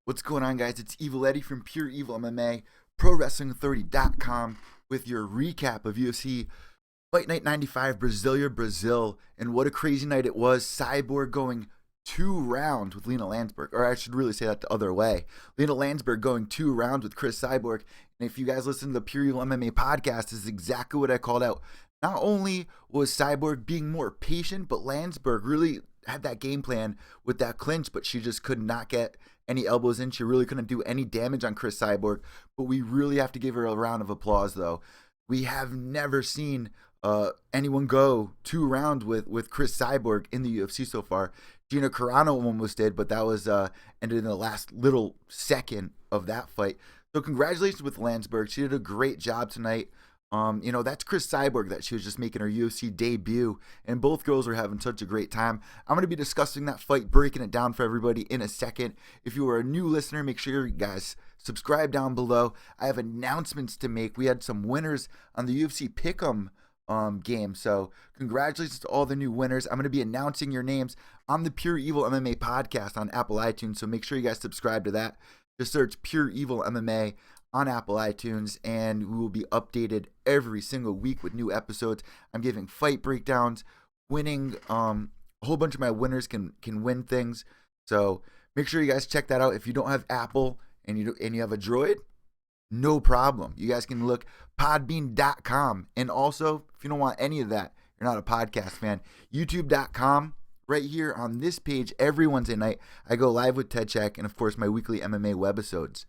What's going on, guys? It's Evil Eddie from Pure Evil MMA, ProWrestling30.com with your recap of UFC Fight Night 95, Brasilia, Brazil. And what a crazy night it was. Cyborg going 2 rounds with Lena Landsberg. Or I should really say that the other way. Lena Landsberg going 2 rounds with Chris Cyborg. And if you guys listen to the Pure Evil MMA podcast, this is exactly what I called out. Not only was Cyborg being more patient, but Landsberg really had that game plan with that clinch, but she just could not get any elbows in. She really couldn't do any damage on Chris Cyborg, but we really have to give her a round of applause, though. We have never seen anyone go 2 rounds with Chris Cyborg in the UFC so far. Gina Carano almost did, but that was ended in the last little second of that fight. So congratulations with Landsberg. She did a great job tonight. That's Chris Cyborg that she was just making her UFC debut, and both girls are having such a great time. I'm going to be discussing that fight, breaking it down for everybody in a second. If you are a new listener, make sure you guys subscribe down below. I have announcements to make. We had some winners on the UFC Pick'em game, so congratulations to all the new winners. I'm going to be announcing your names on the Pure Evil MMA podcast on Apple iTunes, so make sure you guys subscribe to that. Just search Pure Evil MMA on Apple iTunes, and we will be updated every single week with new episodes. I'm giving fight breakdowns, winning. A whole bunch of my winners can win things, so make sure you guys check that out. If you don't have Apple and you have a Droid, no problem. You guys can look podbean.com, and also if you don't want any of that, you're not a podcast fan, youtube.com. Right here on this page every Wednesday night, I go live with Ted Check and of course my weekly MMA webisodes.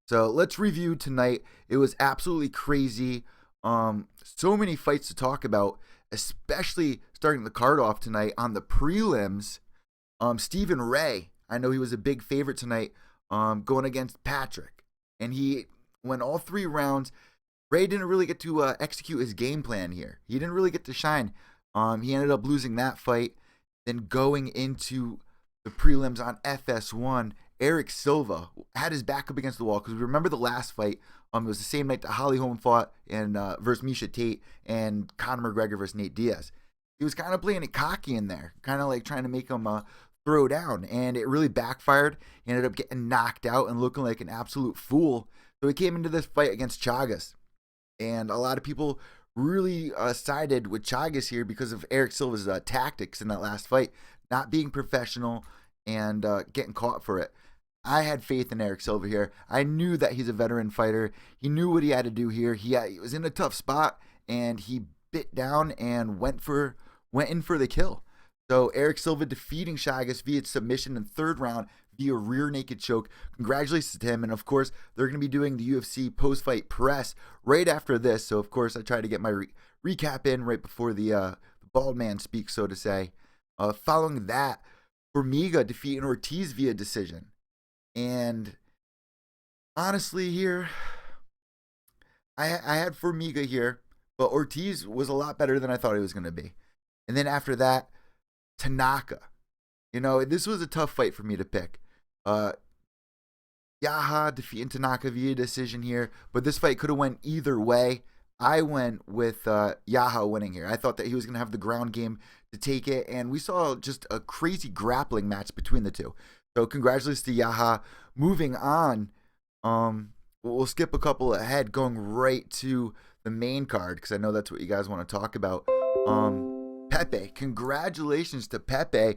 So let's review tonight. It was absolutely crazy. So many fights to talk about, especially starting the card off tonight on the prelims. Stephen Ray, I know he was a big favorite tonight, going against Patrick. And he went all 3 rounds. Ray didn't really get to execute his game plan here. He didn't really get to shine. He ended up losing that fight. Then going into the prelims on FS1, Eric Silva had his back up against the wall, because we remember the last fight. It was the same night that Holly Holm fought and versus Misha Tate, and Conor McGregor versus Nate Diaz. He was kind of playing it cocky in there, kind of like trying to make him throw down, and it really backfired. He ended up getting knocked out and looking like an absolute fool. So he came into this fight against Chagas, and a lot of people really sided with Chagas here because of Eric Silva's tactics in that last fight, not being professional and getting caught for it. I had faith in Eric Silva here. I knew that he's a veteran fighter. He knew what he had to do here. He was in a tough spot, and he bit down and went in for the kill. So Eric Silva defeating Chagas via submission in 3rd round via rear naked choke. Congratulations to him. And of course, they're going to be doing the UFC post-fight press right after this. So of course, I try to get my recap in right before the bald man speaks, so to say. Following that, Formiga defeating Ortiz via decision. And honestly here, I had Formiga here, but Ortiz was a lot better than I thought he was going to be. And then after that, Tanaka. This was a tough fight for me to pick. Yaha defeating Tanaka via decision here, but this fight could have went either way. I went with Yaha winning here. I thought that he was going to have the ground game to take it, and we saw just a crazy grappling match between the two. So congratulations to Yaha. Moving on, we'll skip a couple ahead, going right to the main card, because I know that's what you guys want to talk about. Pepe, congratulations to Pepe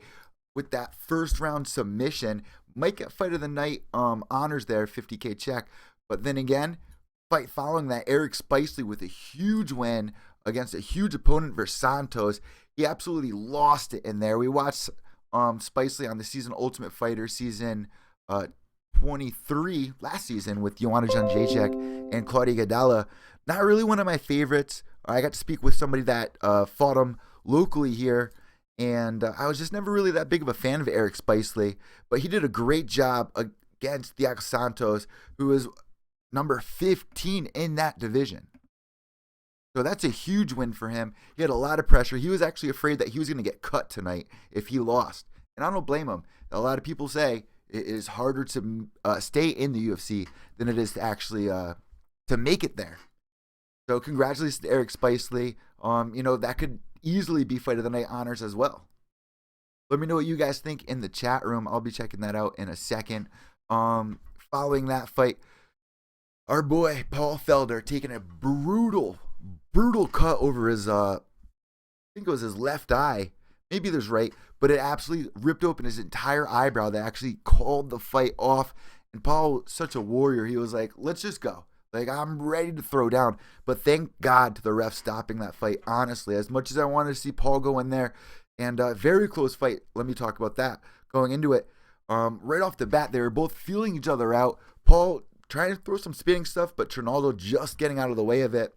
with that 1st round submission. Might get fight of the night honors there, 50K check. But then again, fight following that, Eric Spicely with a huge win against a huge opponent versus Santos. He absolutely lost it in there. We watched Spicely on the season Ultimate Fighter season 23 last season with Joanna Jędrzejczyk and Claudia Gadala. Not really one of my favorites. I got to speak with somebody that fought him locally here, and I was just never really that big of a fan of Eric Spicely, but he did a great job against Thiago Santos, who is number 15 in that division. So that's a huge win for him. He had a lot of pressure. He was actually afraid that he was going to get cut tonight if he lost, and I don't blame him. A lot of people say it is harder to stay in the UFC than it is to actually to make it there. So congratulations to Eric Spicely. That could easily be Fight of the Night honors as well. Let me know what you guys think in the chat room. I'll be checking that out in a second. Following that fight, our boy Paul Felder taking a brutal cut over his I think it was his left eye. Maybe there's right, but it absolutely ripped open his entire eyebrow. That actually called the fight off. And Paul, such a warrior, he was like, let's just go. Like, I'm ready to throw down. But thank God to the ref stopping that fight, honestly. As much as I wanted to see Paul go in there. And very close fight. Let me talk about that. Going into it, right off the bat, they were both feeling each other out. Paul trying to throw some spinning stuff, but Trinaldo just getting out of the way of it.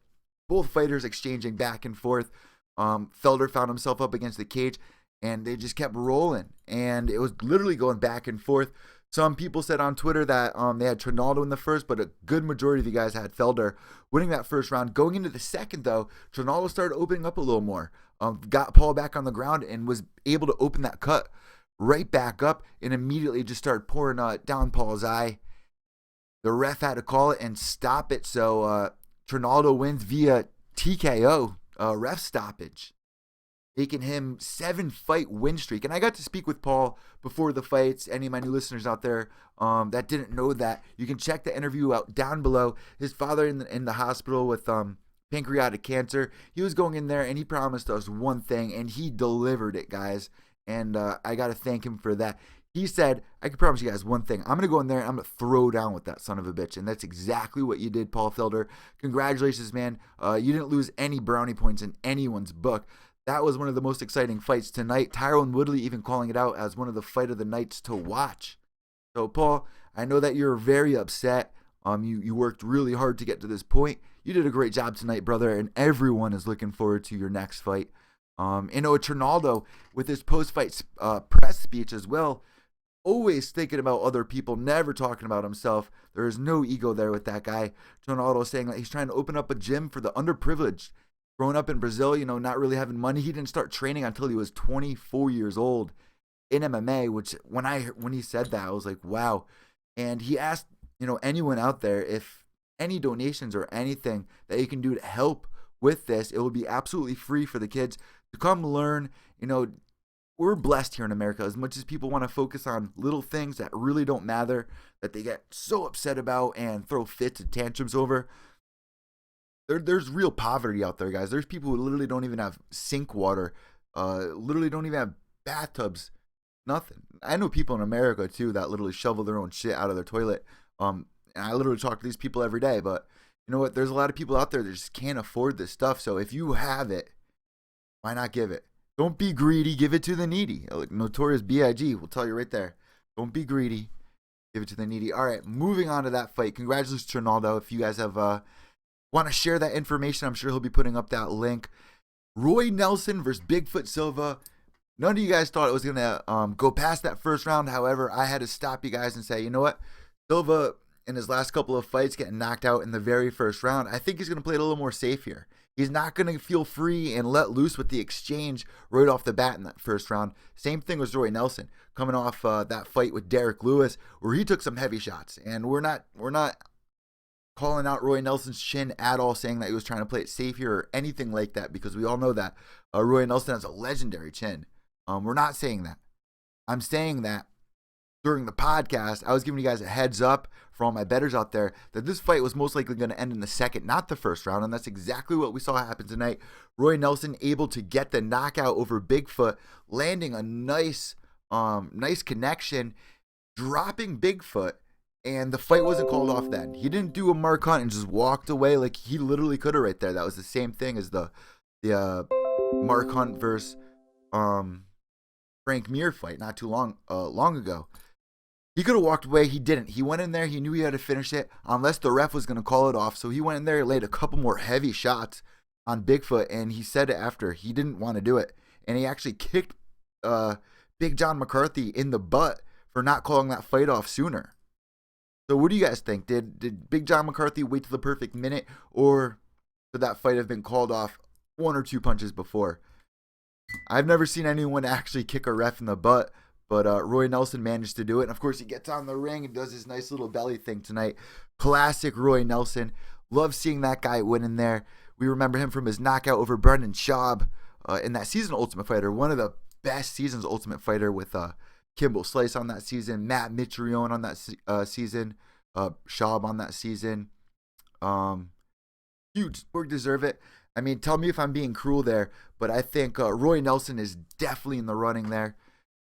Both fighters exchanging back and forth. Felder found himself up against the cage, and they just kept rolling. And it was literally going back and forth. Some people said on Twitter that they had Trinaldo in the first, but a good majority of you guys had Felder winning that first round. Going into the second, though, Trinaldo started opening up a little more. Got Paul back on the ground and was able to open that cut right back up and immediately just started pouring down Paul's eye. The ref had to call it and stop it, so Trinaldo wins via TKO, ref stoppage, making him 7-fight win streak. And I got to speak with Paul before the fights. Any of my new listeners out there that didn't know that, you can check the interview out down below. His father in the hospital with pancreatic cancer. He was going in there and he promised us one thing, and he delivered it, guys. And I got to thank him for that. He said, I can promise you guys one thing. I'm going to go in there and I'm going to throw down with that son of a bitch. And that's exactly what you did, Paul Felder. Congratulations, man. You didn't lose any brownie points in anyone's book. That was one of the most exciting fights tonight. Tyrone Woodley even calling it out as one of the fight of the nights to watch. So, Paul, I know that you're very upset. You worked really hard to get to this point. You did a great job tonight, brother, and everyone is looking forward to your next fight. Trinaldo, with his post-fight press speech as well, always thinking about other people, never talking about himself. There is no ego there with that guy. Trinaldo saying that he's trying to open up a gym for the underprivileged. Growing up in Brazil, not really having money, he didn't start training until he was 24 years old in MMA, which when he said that, I was like, wow. And he asked, anyone out there if any donations or anything that you can do to help with this. It will be absolutely free for the kids to come learn. We're blessed here in America. As much as people want to focus on little things that really don't matter, that they get so upset about and throw fits and tantrums over, there's real poverty out there, guys. There's people who literally don't even have sink water, literally don't even have bathtubs, nothing. I know people in America, too, that literally shovel their own shit out of their toilet. And I literally talk to these people every day. But you know what? There's a lot of people out there that just can't afford this stuff. So if you have it, why not give it? Don't be greedy. Give it to the needy. Like Notorious B.I.G. will tell you right there. Don't be greedy. Give it to the needy. All right, moving on to that fight. Congratulations, Trinaldo. If you guys have want to share that information, I'm sure he'll be putting up that link. Roy Nelson versus Bigfoot Silva. None of you guys thought it was going to go past that first round. However, I had to stop you guys and say, you know what? Silva, in his last couple of fights, getting knocked out in the very first round, I think he's going to play it a little more safe here. He's not going to feel free and let loose with the exchange right off the bat in that first round. Same thing with Roy Nelson, coming off that fight with Derek Lewis, where he took some heavy shots. And we're not calling out Roy Nelson's chin at all, saying that he was trying to play it safe here or anything like that, because we all know that Roy Nelson has a legendary chin. We're not saying that. I'm saying that during the podcast, I was giving you guys a heads up for all my bettors out there that this fight was most likely going to end in the second, not the first round, and that's exactly what we saw happen tonight. Roy Nelson able to get the knockout over Bigfoot, landing a nice connection, dropping Bigfoot, and the fight wasn't called off then. He didn't do a Mark Hunt and just walked away like he literally could have right there. That was the same thing as the Mark Hunt versus Frank Mir fight not too long ago. He could have walked away. He didn't. He went in there. He knew he had to finish it unless the ref was going to call it off. So he went in there, laid a couple more heavy shots on Bigfoot, and he said it after he didn't want to do it. And he actually kicked Big John McCarthy in the butt for not calling that fight off sooner. So what do you guys think? Did Big John McCarthy wait to the perfect minute, or could that fight have been called off one or two punches before? I've never seen anyone actually kick a ref in the butt, but Roy Nelson managed to do it. And, of course, he gets on the ring and does his nice little belly thing tonight. Classic Roy Nelson. Love seeing that guy win in there. We remember him from his knockout over Brendan Schaub in that season Ultimate Fighter. One of the best seasons Ultimate Fighter with Kimbo Slice on that season, Matt Mitrione on that season, Schaub on that season. Huge. Borg deserve it. I mean, tell me if I'm being cruel there, but I think Roy Nelson is definitely in the running there.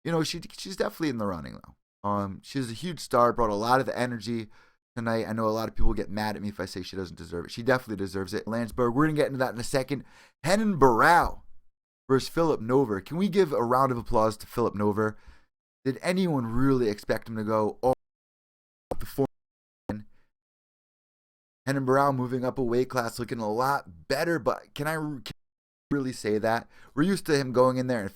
You know, she's definitely in the running though. She's a huge star, brought a lot of energy tonight. I know a lot of people get mad at me if I say she doesn't deserve it. She definitely deserves it. Landsberg, we're gonna get into that in a second. Henan Barrow versus Philip Nover. Can we give a round of applause to Philip Nover? Did anyone really expect him to go all the four? Henan Barrow moving up a weight class, looking a lot better, but can I really say that? We're used to him going in there and